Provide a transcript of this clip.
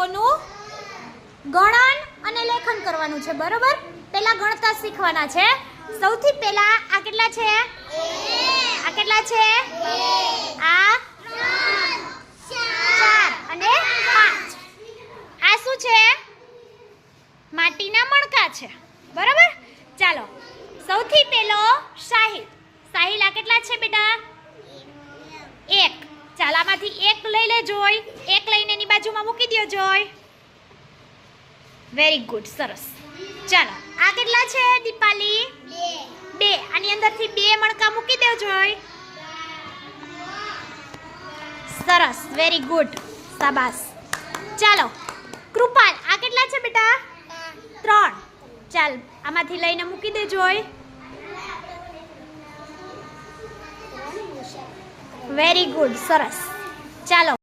અંકોનું ગણન અને લેખન કરવાનું છે, બરોબર? પહેલા ગણતા શીખવાના છે. સૌથી પહેલા આ કેટલા છે? આ કેટલા છે? આ 4 અને 5. આ શું છે? માટીના મણકા છે, બરાબર? ચાલો, સૌથી પહેલો સાહિલ. સાહિલ આ કેટલા છે બેટા? 1. ચાલ, આમાંથી 1 લઈ લે જોય. 1 લઈને એની બાજુમાં મૂકી દો જોય. વેરી ગુડ, સરસ. ચાલો, આ કેટલા છે દીપાલી? 2. આની અંદરથી 2 મણકા મૂકી દો જોય. સરસ, વેરી ગુડ, શાબાશ. ચાલો કૃપાલ, આ કેટલા છે બેટા? 3. ચાલ, આમાંથી લઈને મૂકી દે જોય. વેરી ગુડ, સરસ. ચાલો.